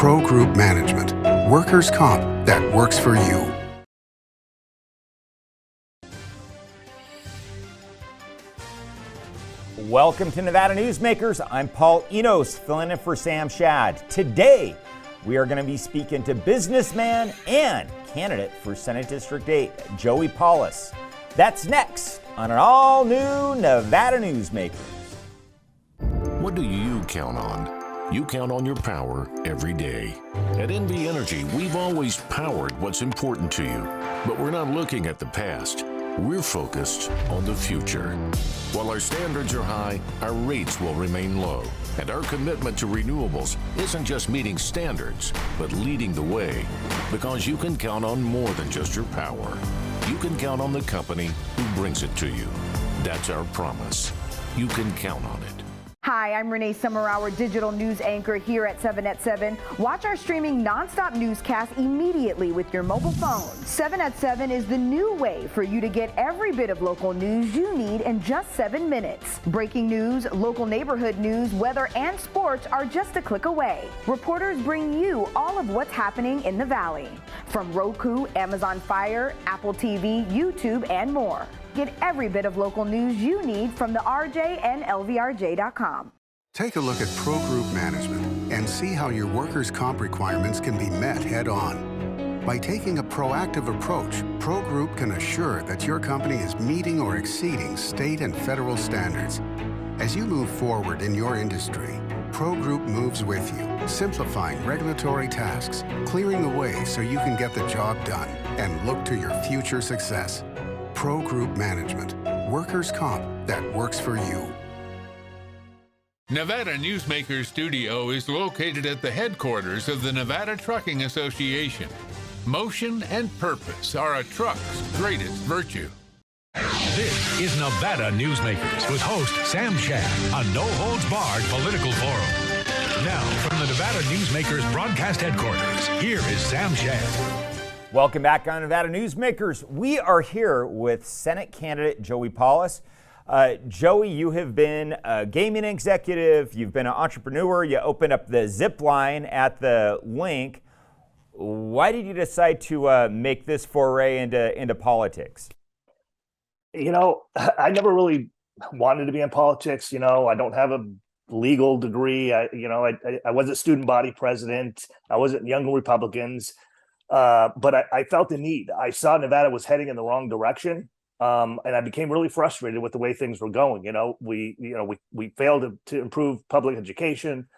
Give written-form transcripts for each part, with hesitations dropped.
Pro Group Management, workers' comp that works for you. Welcome to Nevada Newsmakers. I'm Paul Enos, filling in for Sam Shad. Today, we are going to be speaking to businessman and candidate for Senate District 8, Joey Paulos. That's next on an all-new Nevada Newsmakers. What do you count on? You count on your power every day. At NV Energy, we've always powered what's important to you, but we're not looking at the past. We're focused on the future. While our standards are high, our rates will remain low. And our commitment to renewables isn't just meeting standards, but leading the way. Because you can count on more than just your power. You can count on the company who brings it to you. That's our promise. You can count on it. Hi, I'm Renee Summerhour, digital news anchor here at 7 at 7. Watch our streaming nonstop newscast immediately with your mobile phone. 7 at 7 is the new way for you to get every bit of local news you need in just 7 minutes. Breaking news, local neighborhood news, weather, and sports are just a click away. Reporters bring you all of what's happening in the Valley. From Roku, Amazon Fire, Apple TV, YouTube, and more. Get every bit of local news you need from the RJ and LVRJ.com. Take a look at Pro Group Management and see how your workers' comp requirements can be met head-on. By taking a proactive approach, Pro Group can assure that your company is meeting or exceeding state and federal standards. As you move forward in your industry, Pro Group moves with you, simplifying regulatory tasks, clearing the way so you can get the job done and look to your future success. Pro Group Management, workers' comp that works for you. Nevada Newsmakers Studio is located at the headquarters of the Nevada Trucking Association. Motion and purpose are a truck's greatest virtue. This is Nevada Newsmakers with host Sam Shad, a no-holds-barred political forum. Now, from the Nevada Newsmakers broadcast headquarters, here is Sam Shad. Welcome back on Nevada Newsmakers. We are here with Senate candidate Joey Paulos. Joey, you have been a gaming executive, you've been an entrepreneur, you opened up the zip line at the link. Why did you decide to make this foray into politics? You know, I never really wanted to be in politics. You know, I don't have a legal degree. I wasn't student body president. I wasn't Young Republicans. But I felt the need. I saw Nevada was heading in the wrong direction, and I became really frustrated with the way things were going. We failed to improve public education.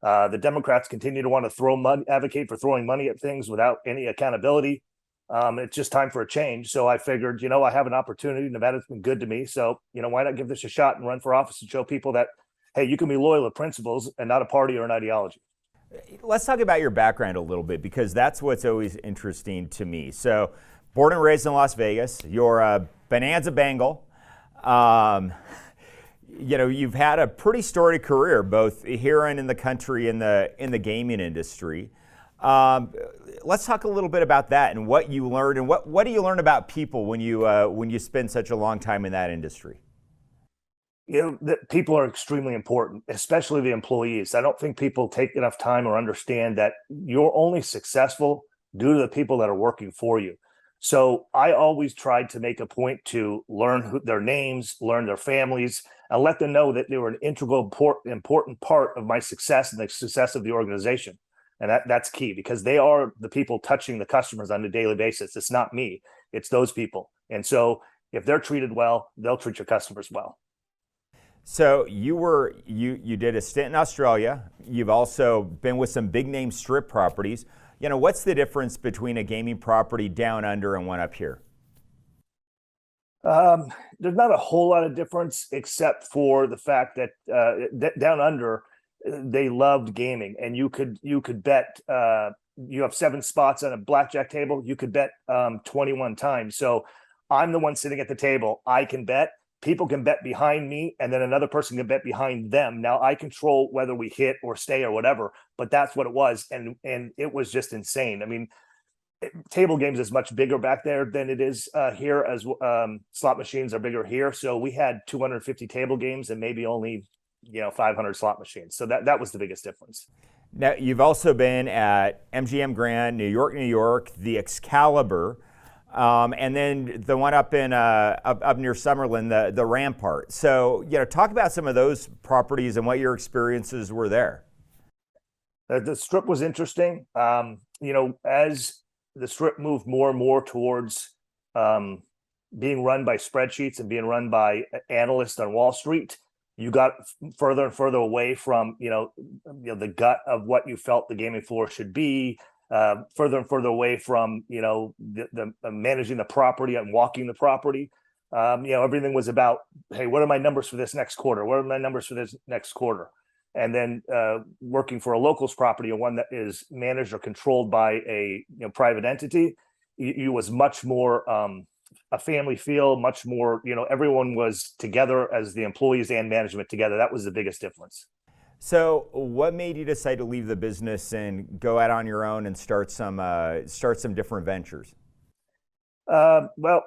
The Democrats continue to want to advocate for throwing money at things without any accountability. It's just time for a change. So I figured, I have an opportunity. Nevada's been good to me, so why not give this a shot and run for office and show people that, hey, you can be loyal to principles and not a party or an ideology. Let's talk about your background a little bit, because that's what's always interesting to me. So, born and raised in Las Vegas, you're a Bonanza Bengal. You've had a pretty storied career, both here and in the country in the gaming industry. Let's talk a little bit about that and what you learned, and what do you learn about people when you spend such a long time in that industry? That people are extremely important, especially the employees. I don't think people take enough time or understand that you're only successful due to the people that are working for you. So I always tried to make a point to learn their names, learn their families, and let them know that they were an integral, important part of my success and the success of the organization. And that's key, because they are the people touching the customers on a daily basis. It's not me, it's those people. And so if they're treated well, they'll treat your customers well. So you did a stint in Australia. You've also been with some big name strip properties. What's the difference between a gaming property down under and one up here? There's not a whole lot of difference, except for the fact that down under, they loved gaming, and you could bet. You have 7 spots on a blackjack table. You could bet 21 times. So I'm the one sitting at the table. I can bet. People can bet behind me, and then another person can bet behind them. Now I control whether we hit or stay or whatever, but that's what it was. And it was just insane. I mean, table games is much bigger back there than it is here, as slot machines are bigger here. So we had 250 table games and maybe only 500 slot machines. So that was the biggest difference. Now, you've also been at MGM Grand, New York, the Excalibur, and then the one up in up near Summerlin, the Rampart. So, talk about some of those properties and what your experiences were there. The Strip was interesting. As the Strip moved more and more towards being run by spreadsheets and being run by analysts on Wall Street, you got further and further away from the gut of what you felt the gaming floor should be. Further and further away from the managing the property and walking the property. Everything was about, hey, what are my numbers for this next quarter? What are my numbers for this next quarter? And then working for a locals property, or one that is managed or controlled by a private entity, it was much more a family feel, much more, everyone was together as the employees and management together. That was the biggest difference. So what made you decide to leave the business and go out on your own and start some different ventures? Well,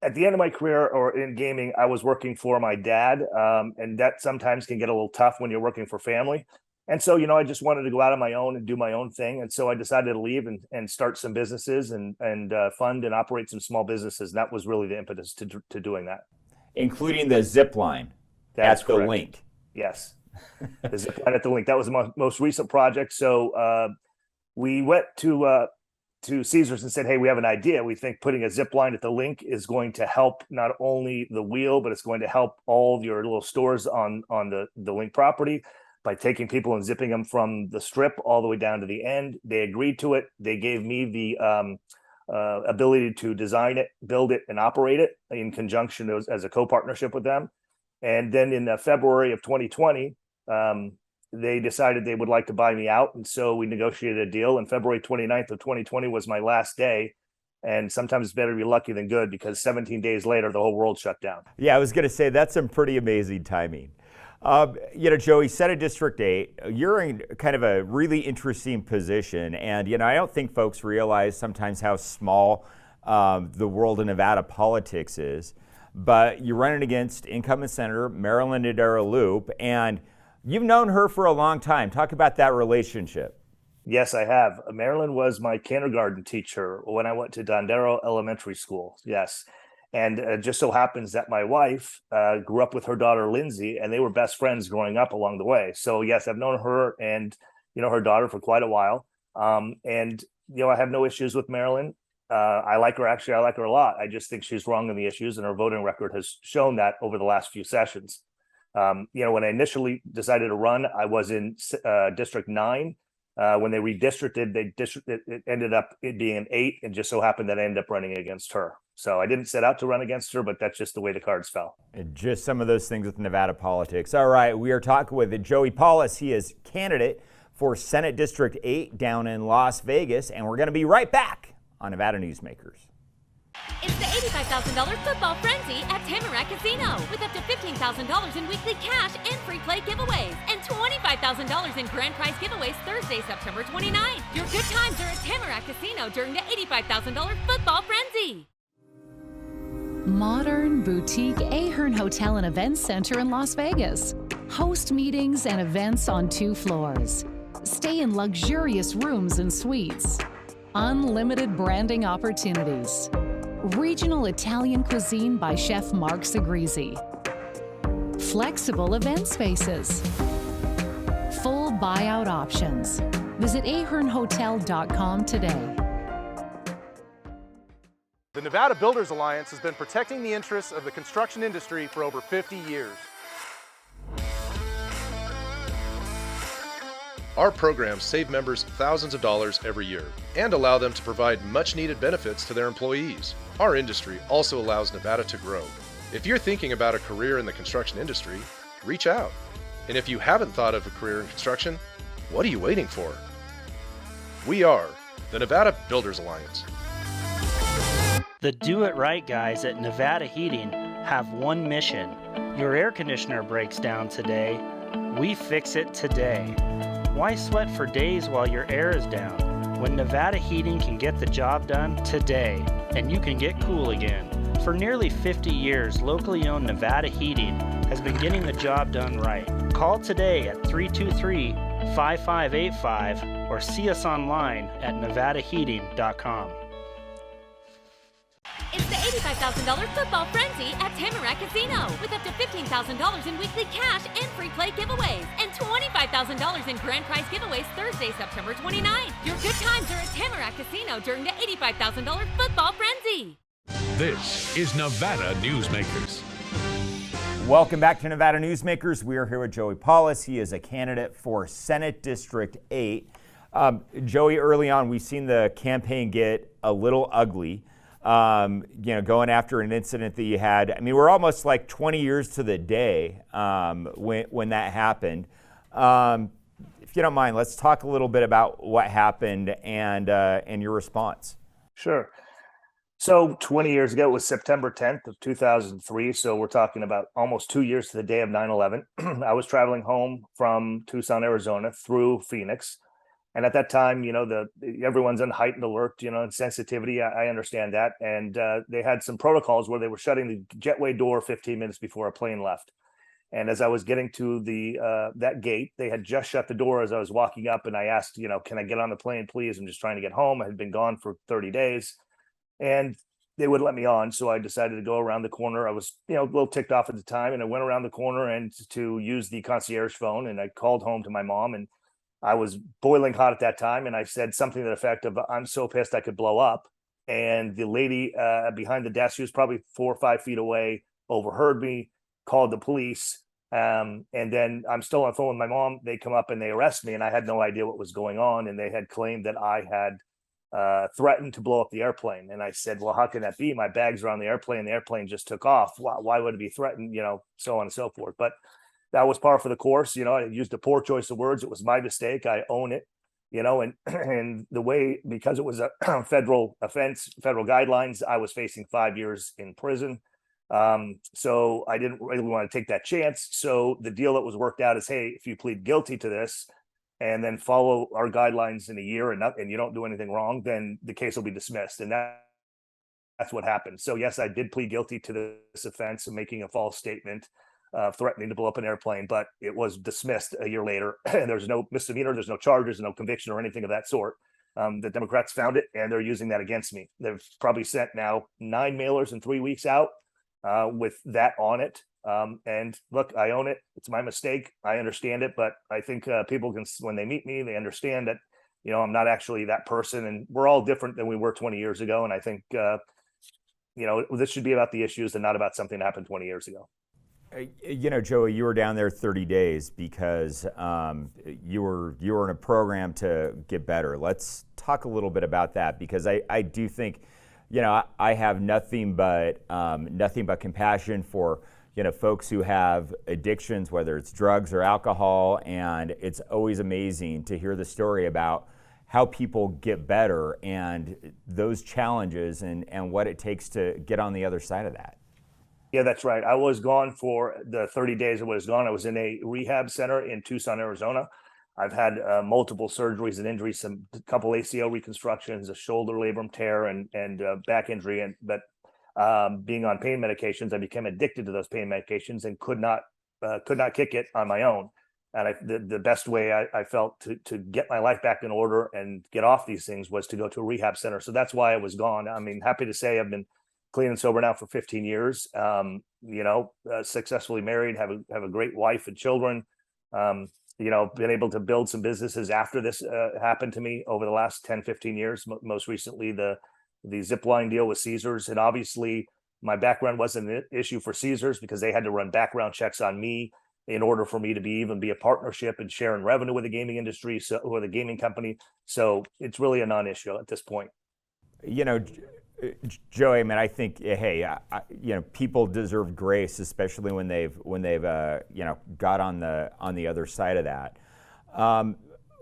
at the end of my career or in gaming, I was working for my dad, and that sometimes can get a little tough when you're working for family. And so, I just wanted to go out on my own and do my own thing. And so I decided to leave and start some businesses and fund and operate some small businesses. And that was really the impetus to doing that. Including the zip line at the link. Yes. The zip line at the link. That was the most recent project. So we went to Caesars and said, hey, we have an idea. We think putting a zip line at the link is going to help not only the wheel, but it's going to help all of your little stores on the link property by taking people and zipping them from the Strip all the way down to the end. They agreed to it. They gave me the ability to design it, build it, and operate it in conjunction as a co-partnership with them. And then in February of 2020, they decided they would like to buy me out. And so we negotiated a deal. And February 29th of 2020 was my last day. And sometimes it's better to be lucky than good, because 17 days later, the whole world shut down. Yeah, I was going to say that's some pretty amazing timing. Joey, Senate District 8, you're in kind of a really interesting position. And, I don't think folks realize sometimes how small the world of Nevada politics is. But you're running against incumbent Senator Marilyn Nadera-Loop, and you've known her for a long time. Talk about that relationship. Yes, I have. Marilyn was my kindergarten teacher when I went to Dondero Elementary School. Yes. And it just so happens that my wife grew up with her daughter, Lindsay, and they were best friends growing up along the way. So, yes, I've known her and, her daughter for quite a while. I have no issues with Marilyn. I like her. Actually, I like her a lot. I just think she's wrong on the issues, and her voting record has shown that over the last few sessions. When I initially decided to run, I was in District 9. When they redistricted, it ended up being an 8, and just so happened that I ended up running against her. So I didn't set out to run against her, but that's just the way the cards fell. And just some of those things with Nevada politics. All right, we are talking with Joey Paulos. He is candidate for Senate District 8 down in Las Vegas, and we're going to be right back on Nevada Newsmakers. It's the $85,000 football frenzy at Tamarack Casino, with up to $15,000 in weekly cash and free play giveaways, and $25,000 in grand prize giveaways Thursday, September 29th. Your good times are at Tamarack Casino during the $85,000 football frenzy. Modern boutique Ahern Hotel and Events Center in Las Vegas. Host meetings and events on 2 floors. Stay in luxurious rooms and suites. Unlimited branding opportunities. Regional Italian cuisine by Chef Mark Segrisi. Flexible event spaces. Full buyout options. Visit ahernhotel.com today. The Nevada Builders Alliance has been protecting the interests of the construction industry for over 50 years. Our programs save members thousands of dollars every year and allow them to provide much-needed benefits to their employees. Our industry also allows Nevada to grow. If you're thinking about a career in the construction industry, reach out. And if you haven't thought of a career in construction, what are you waiting for? We are the Nevada Builders Alliance. The Do It Right guys at Nevada Heating have one mission. Your air conditioner breaks down today. We fix it today. Why sweat for days while your air is down, when Nevada Heating can get the job done today, and you can get cool again? For nearly 50 years, locally owned Nevada Heating has been getting the job done right. Call today at 5585 or see us online at nevadaheating.com. It's the $85,000 football frenzy at Tamarack Casino with up to $15,000 in weekly cash and free play giveaways and $25,000 in grand prize giveaways Thursday, September 29th. Your good times are at Tamarack Casino during the $85,000 football frenzy. This is Nevada Newsmakers. Welcome back to Nevada Newsmakers. We are here with Joey Paulos. He is a candidate for Senate District 8. Joey, early on, we've seen the campaign get a little ugly. Going after an incident that you had. I mean, we're almost like 20 years to the day when that happened. If you don't mind, let's talk a little bit about what happened and your response. Sure. So 20 years ago, it was September 10th of 2003. So we're talking about almost 2 years to the day of 9/11. I was traveling home from Tucson, Arizona through Phoenix. And at that time, everyone's on heightened alert, and sensitivity. I understand that. And they had some protocols where they were shutting the jetway door 15 minutes before a plane left. And as I was getting to that gate, they had just shut the door as I was walking up. And I asked, can I get on the plane, please? I'm just trying to get home. I had been gone for 30 days. And they would let me on. So I decided to go around the corner. I was, a little ticked off at the time. And I went around the corner and to use the concierge phone. And I called home to my mom. And I was boiling hot at that time, and I said something to the effect of, I'm so pissed I could blow up. And the lady behind the desk, she was probably 4 or 5 feet away, overheard me, called the police. And then I'm still on the phone with my mom. They come up and they arrest me, and I had no idea what was going on. And they had claimed that I had threatened to blow up the airplane. And I said, well, how can that be? My bags are on the airplane. The airplane just took off. Why would it be threatened? So on and so forth. But that was par for the course. I used a poor choice of words. It was my mistake. I own it, and the way, because it was a federal offense, federal guidelines, I was facing 5 years in prison. So I didn't really want to take that chance. So the deal that was worked out is, hey, if you plead guilty to this and then follow our guidelines in a year and you don't do anything wrong, then the case will be dismissed. And that's what happened. So yes, I did plead guilty to this offense of making a false statement, threatening to blow up an airplane, but it was dismissed a year later. There's no misdemeanor, there's no charges, no conviction or anything of that sort. The Democrats found it and they're using that against me. They've probably sent now 9 mailers in 3 weeks out with that on it. And look, I own it. It's my mistake. I understand it, but I think people can, when they meet me, they understand that, I'm not actually that person, and we're all different than we were 20 years ago. And I think, this should be about the issues and not about something that happened 20 years ago. Joey, you were down there 30 days because you were in a program to get better. Let's talk a little bit about that, because I do think, I have nothing but compassion for, folks who have addictions, whether it's drugs or alcohol, and it's always amazing to hear the story about how people get better and those challenges and what it takes to get on the other side of that. Yeah, that's right. I was gone for the 30 days I was gone. I was in a rehab center in Tucson, Arizona. I've had multiple surgeries and injuries, a couple ACL reconstructions, a shoulder labrum tear, and back injury. But being on pain medications, I became addicted to those pain medications and could not kick it on my own. And the best way I felt to get my life back in order and get off these things was to go to a rehab center. So that's why I was gone. I mean, happy to say I've been clean and sober now for 15 years, successfully married, have a great wife and children, been able to build some businesses after this happened to me over the last 10, 15 years, most recently the zipline deal with Caesars. And obviously my background wasn't an issue for Caesars because they had to run background checks on me in order for me to be a partnership and share in revenue with the gaming industry, or the gaming company. So it's really a non-issue at this point. Joey, I mean, I think, hey, people deserve grace, especially when they've got on the other side of that.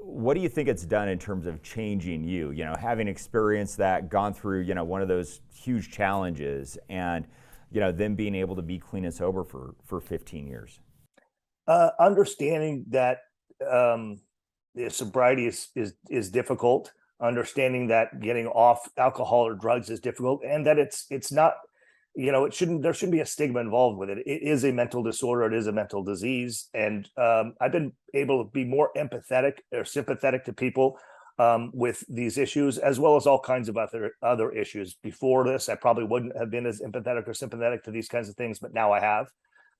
What do you think it's done in terms of changing you? Having experienced that, gone through, one of those huge challenges, and then being able to be clean and sober for 15 years. Understanding that sobriety is difficult. Understanding that getting off alcohol or drugs is difficult, and that it's not there shouldn't be a stigma involved with it. It is a mental disorder. It is a mental disease. And I've been able to be more empathetic or sympathetic to people with these issues, as well as all kinds of other issues. Before this, I probably wouldn't have been as empathetic or sympathetic to these kinds of things, but now I have.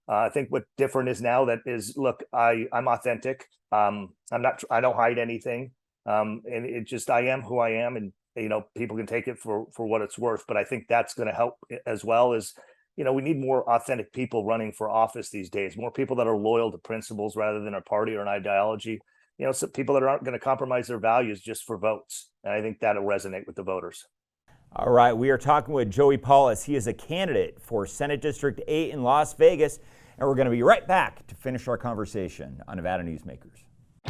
I think what different is now that is, look, I'm authentic. I don't hide anything. And it just, I am who I am. And, people can take it for what it's worth. But I think that's going to help as well as, we need more authentic people running for office these days, more people that are loyal to principles rather than a party or an ideology. Some people that aren't going to compromise their values just for votes. And I think that'll resonate with the voters. All right, we are talking with Joey Paulos. He is a candidate for Senate District 8 in Las Vegas, and we're going to be right back to finish our conversation on Nevada Newsmakers.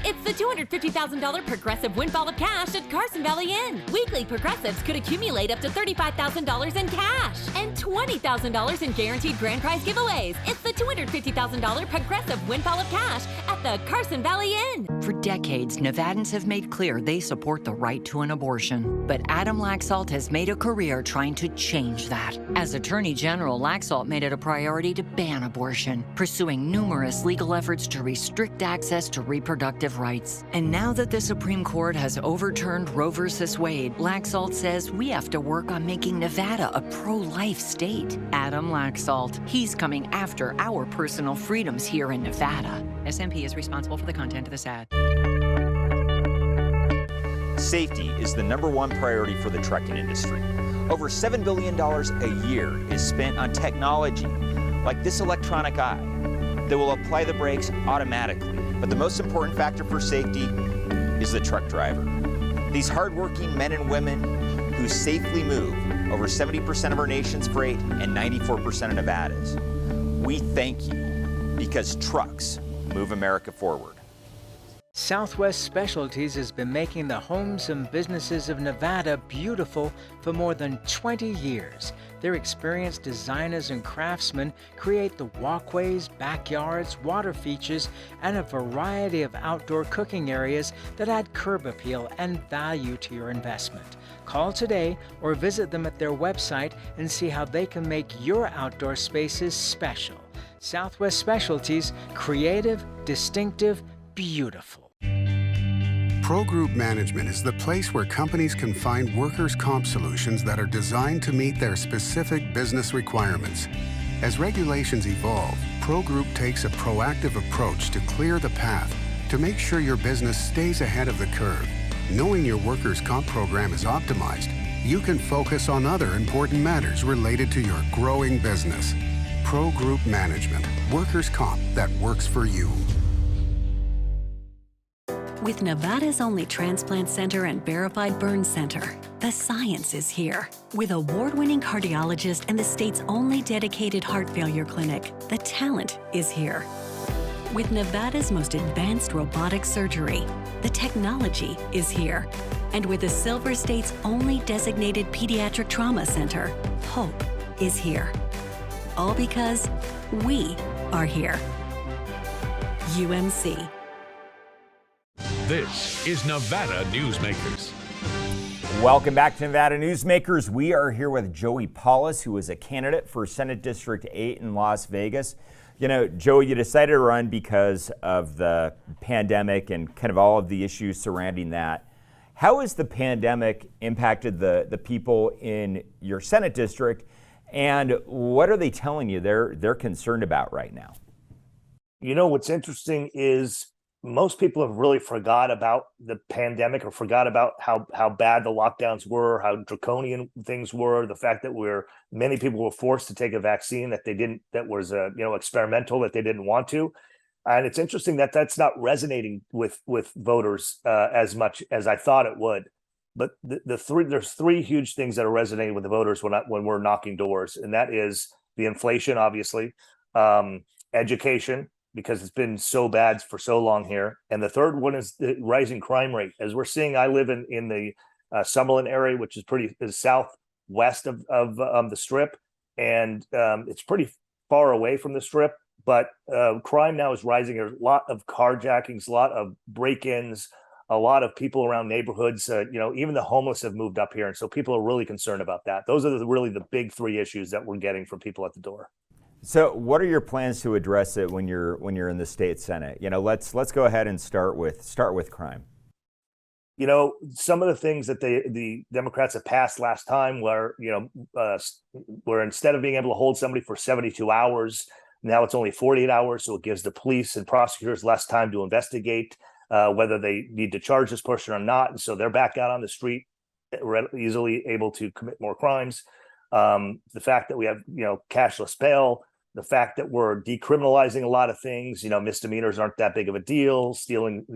It's the $250,000 progressive windfall of cash at Carson Valley Inn. Weekly progressives could accumulate up to $35,000 in cash and $20,000 in guaranteed grand prize giveaways. It's the $250,000 progressive windfall of cash at the Carson Valley Inn. For decades, Nevadans have made clear they support the right to an abortion. But Adam Laxalt has made a career trying to change that. As Attorney General, Laxalt made it a priority to ban abortion, pursuing numerous legal efforts to restrict access to reproductive rights. And now that the Supreme Court has overturned Roe v. Wade, Laxalt says we have to work on making Nevada a pro-life state. Adam Laxalt, he's coming after our personal freedoms here in Nevada. SMP is responsible for the content of this ad. Safety is the #1 priority for the trucking industry. Over $7 billion a year is spent on technology like this electronic eye that will apply the brakes automatically. But the most important factor for safety is the truck driver. These hardworking men and women who safely move over 70% of our nation's freight and 94% of Nevada's. We thank you because trucks move America forward. Southwest Specialties has been making the homes and businesses of Nevada beautiful for more than 20 years. Their experienced designers and craftsmen create the walkways, backyards, water features, and a variety of outdoor cooking areas that add curb appeal and value to your investment. Call today or visit them at their website and see how they can make your outdoor spaces special. Southwest Specialties, creative, distinctive, beautiful. Pro Group Management is the place where companies can find workers' comp solutions that are designed to meet their specific business requirements. As regulations evolve, Pro Group takes a proactive approach to clear the path to make sure your business stays ahead of the curve. Knowing your workers' comp program is optimized, you can focus on other important matters related to your growing business. Pro Group Management, workers' comp that works for you. With Nevada's only transplant center and verified burn center, the science is here. With award-winning cardiologist and the state's only dedicated heart failure clinic, the talent is here. With Nevada's most advanced robotic surgery, the technology is here. And with the Silver State's only designated pediatric trauma center, hope is here. All because we are here. UMC. This is Nevada Newsmakers. Welcome back to Nevada Newsmakers. We are here with Joey Paulos, who is a candidate for Senate District 8 in Las Vegas. Joey, you decided to run because of the pandemic and kind of all of the issues surrounding that. How has the pandemic impacted the people in your Senate district, and what are they telling you they're concerned about right now? What's interesting is most people have really forgot about the pandemic or forgot about how bad the lockdowns were, how draconian things were, the fact that many people were forced to take a vaccine that was experimental, that they didn't want to. And it's interesting that that's not resonating with voters as much as I thought it would. But there's three huge things that are resonating with the voters when we're knocking doors, and that is the inflation, obviously, education, because it's been so bad for so long here. And the third one is the rising crime rate. As we're seeing, I live in the Summerlin area, which is southwest of the Strip. And it's pretty far away from the Strip, but crime now is rising. There's a lot of carjackings, a lot of break-ins, a lot of people around neighborhoods, even the homeless have moved up here. And so people are really concerned about that. Those are really the big three issues that we're getting from people at the door. So what are your plans to address it when you're in the state Senate? let's go ahead and start with crime. Some of the things that the Democrats have passed last time where instead of being able to hold somebody for 72 hours, now it's only 48 hours. So it gives the police and prosecutors less time to investigate whether they need to charge this person or not. And so they're back out on the street, easily able to commit more crimes. The fact that we have, cashless bail, the fact that we're decriminalizing a lot of things, misdemeanors aren't that big of a deal. Stealing,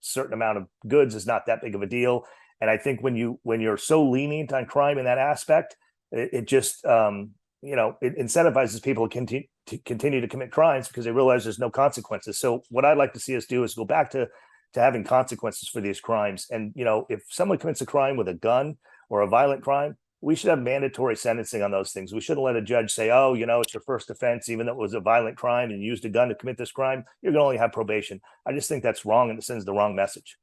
certain amount of goods is not that big of a deal. And I think when you're so lenient on crime in that aspect, it just, it incentivizes people to continue to commit crimes because they realize there's no consequences. So what I'd like to see us do is go back to having consequences for these crimes. And, if someone commits a crime with a gun or a violent crime, we should have mandatory sentencing on those things. We shouldn't let a judge say, oh, it's your first offense, even though it was a violent crime and you used a gun to commit this crime, you're going to only have probation. I just think that's wrong and it sends the wrong message.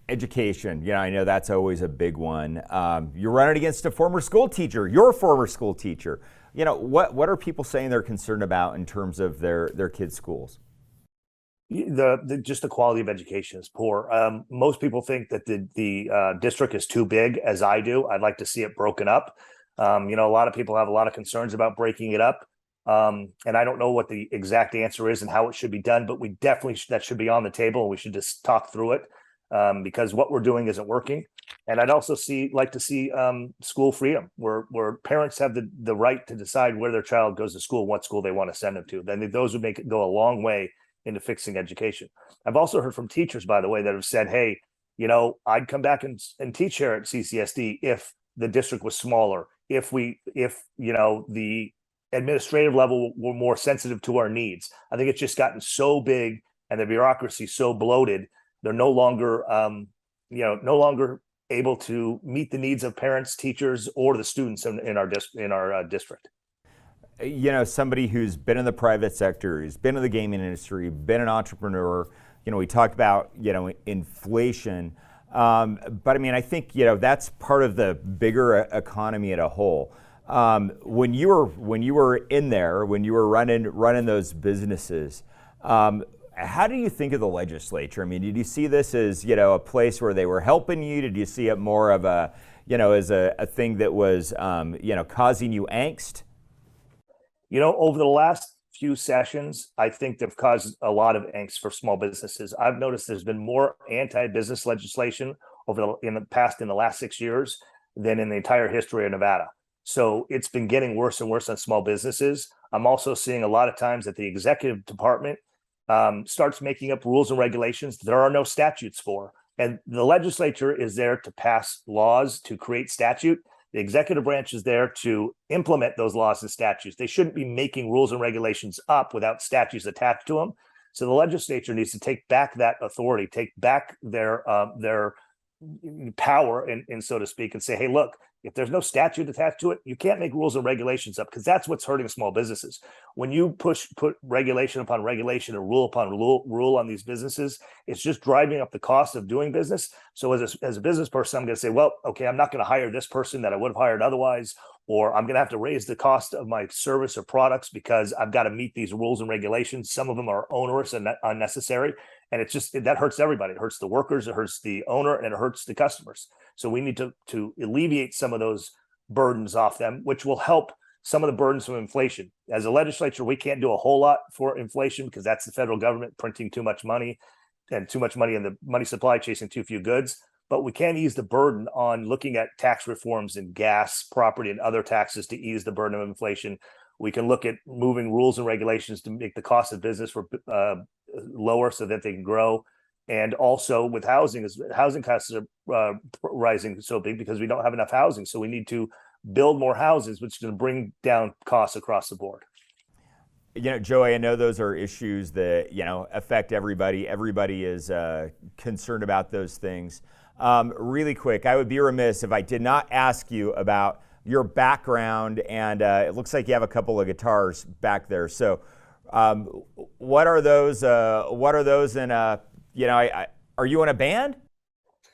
Education, I know that's always a big one. You're running against a former school teacher, your former school teacher. What are people saying they're concerned about in terms of their kids' schools? Just the quality of education is poor. Most people think that the district is too big, as I do. I'd like to see it broken up. A lot of people have a lot of concerns about breaking it up. And I don't know what the exact answer is and how it should be done, but we definitely that should be on the table. We should just talk through it because what we're doing isn't working. And I'd also like to see school freedom, where parents have the right to decide where their child goes to school, what school they want to send them to. Then those would make it go a long way into fixing education. I've also heard from teachers, by the way, that have said, hey, I'd come back and teach here at CCSD if the district was smaller, if the administrative level were more sensitive to our needs. I think it's just gotten so big and the bureaucracy so bloated, they're no longer able to meet the needs of parents, teachers, or the students in our district. Somebody who's been in the private sector, who's been in the gaming industry, been an entrepreneur, we talked about, inflation. But I mean, I think, that's part of the bigger economy as a whole. When you were in there, when you were running those businesses, how do you think of the legislature? I mean, did you see this as, a place where they were helping you? Did you see it more of a, as a thing that was, causing you angst? Over the last few sessions, I think they've caused a lot of angst for small businesses. I've noticed there's been more anti-business legislation in the last 6 years than in the entire history of Nevada. So it's been getting worse and worse on small businesses. I'm also seeing a lot of times that the executive department starts making up rules and regulations there are no statutes for. And the legislature is there to pass laws, to create statute. The executive branch is there to implement those laws and statutes. They shouldn't be making rules and regulations up without statutes attached to them. So the legislature needs to take back that authority, take back their power, and so to speak, and say, hey, look, if there's no statute attached to it, you can't make rules and regulations up because that's what's hurting small businesses. When you put regulation upon regulation and rule upon rule on these businesses, it's just driving up the cost of doing business. So as a business person, I'm going to say, well, okay, I'm not going to hire this person that I would have hired otherwise, or I'm going to have to raise the cost of my service or products because I've got to meet these rules and regulations. Some of them are onerous and unnecessary. And that hurts everybody. It hurts the workers, it hurts the owner, and it hurts the customers. So we need to alleviate some of those burdens off them, which will help some of the burdens from inflation. As a legislature, we can't do a whole lot for inflation because that's the federal government printing too much money in the money supply, chasing too few goods. But we can ease the burden on looking at tax reforms in gas, property, and other taxes to ease the burden of inflation. We can look at moving rules and regulations to make the cost of business lower so that they can grow. And also with housing costs are rising so big because we don't have enough housing. So we need to build more houses, which is going to bring down costs across the board. Joey, I know those are issues that, affect everybody. Everybody is concerned about those things. Really quick, I would be remiss if I did not ask you about your background, and it looks like you have a couple of guitars back there. So what are those? And, Are you in a band?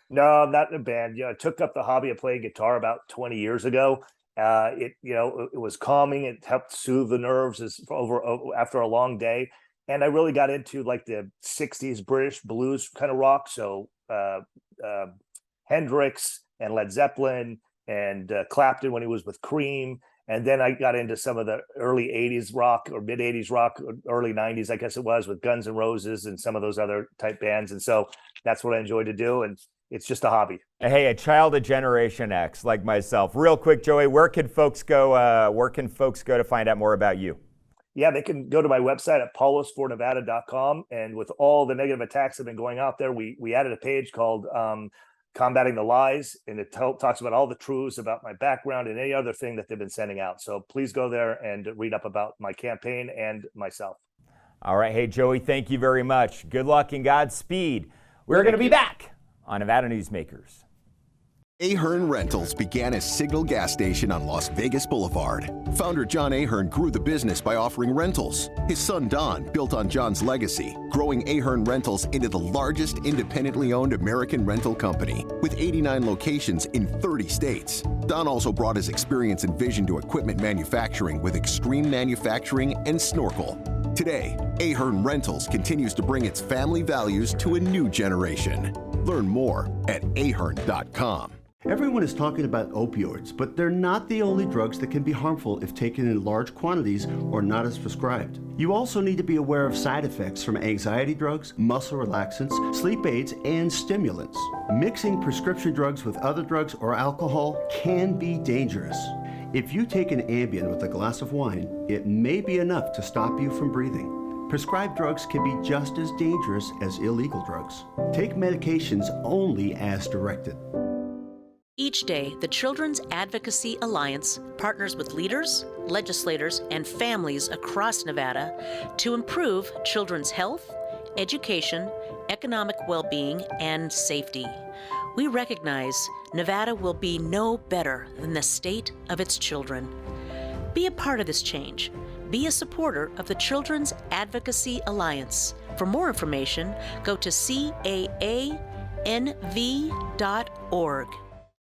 No, I'm not in a band. I took up the hobby of playing guitar about 20 years ago. It was calming. It helped soothe the nerves after a long day. And I really got into like the 60s British blues kind of rock. So Hendrix and Led Zeppelin and Clapton when he was with Cream. And then I got into some of the early 80s rock or mid 80s rock, early 90s, I guess it was, with Guns N' Roses and some of those other type bands. And so that's what I enjoy to do. And it's just a hobby. Hey, a child of Generation X like myself. Real quick, Joey, where can folks go to find out more about you? Yeah, they can go to my website at paulosfornevada.com. And with all the negative attacks that have been going out there, we added a page called Combating the Lies, and it talks about all the truths about my background and any other thing that they've been sending out. So please go there and read up about my campaign and myself. All right. Hey, Joey, thank you very much. Good luck and Godspeed. We're going to be back on Nevada Newsmakers. Ahern Rentals began as Signal Gas Station on Las Vegas Boulevard. Founder John Ahern grew the business by offering rentals. His son Don built on John's legacy, growing Ahern Rentals into the largest independently owned American rental company, with 89 locations in 30 states. Don also brought his experience and vision to equipment manufacturing with Extreme Manufacturing and Snorkel. Today, Ahern Rentals continues to bring its family values to a new generation. Learn more at ahern.com. Everyone is talking about opioids, but they're not the only drugs that can be harmful if taken in large quantities or not as prescribed. You also need to be aware of side effects from anxiety drugs, muscle relaxants, sleep aids, and stimulants. Mixing prescription drugs with other drugs or alcohol can be dangerous. If you take an Ambien with a glass of wine, it may be enough to stop you from breathing. Prescribed drugs can be just as dangerous as illegal drugs. Take medications only as directed. Each day, the Children's Advocacy Alliance partners with leaders, legislators, and families across Nevada to improve children's health, education, economic well-being, and safety. We recognize Nevada will be no better than the state of its children. Be a part of this change. Be a supporter of the Children's Advocacy Alliance. For more information, go to caanv.org.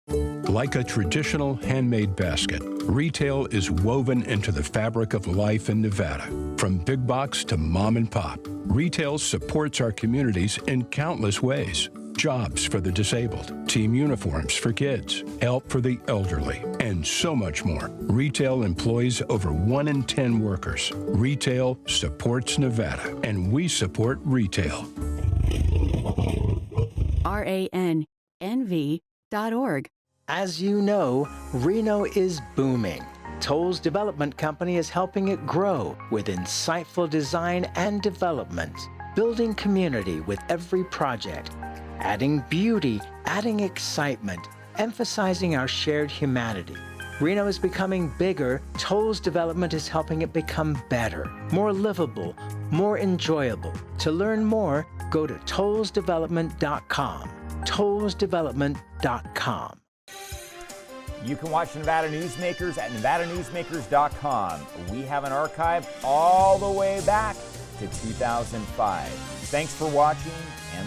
Like a traditional handmade basket, retail is woven into the fabric of life in Nevada. From big box to mom and pop, retail supports our communities in countless ways. Jobs for the disabled, team uniforms for kids, help for the elderly, and so much more. Retail employs over 1 in 10 workers. Retail supports Nevada, and we support retail. RANNV.org. As you know, Reno is booming. Toll's development company is helping it grow with insightful design and development, building community with every project, adding beauty, adding excitement, emphasizing our shared humanity. Reno is becoming bigger. Toll's development is helping it become better, more livable, more enjoyable. To learn more, go to tollsdevelopment.com. tollsdevelopment.com. You can watch Nevada Newsmakers at nevadanewsmakers.com. We have an archive all the way back to 2005. Thanks for watching and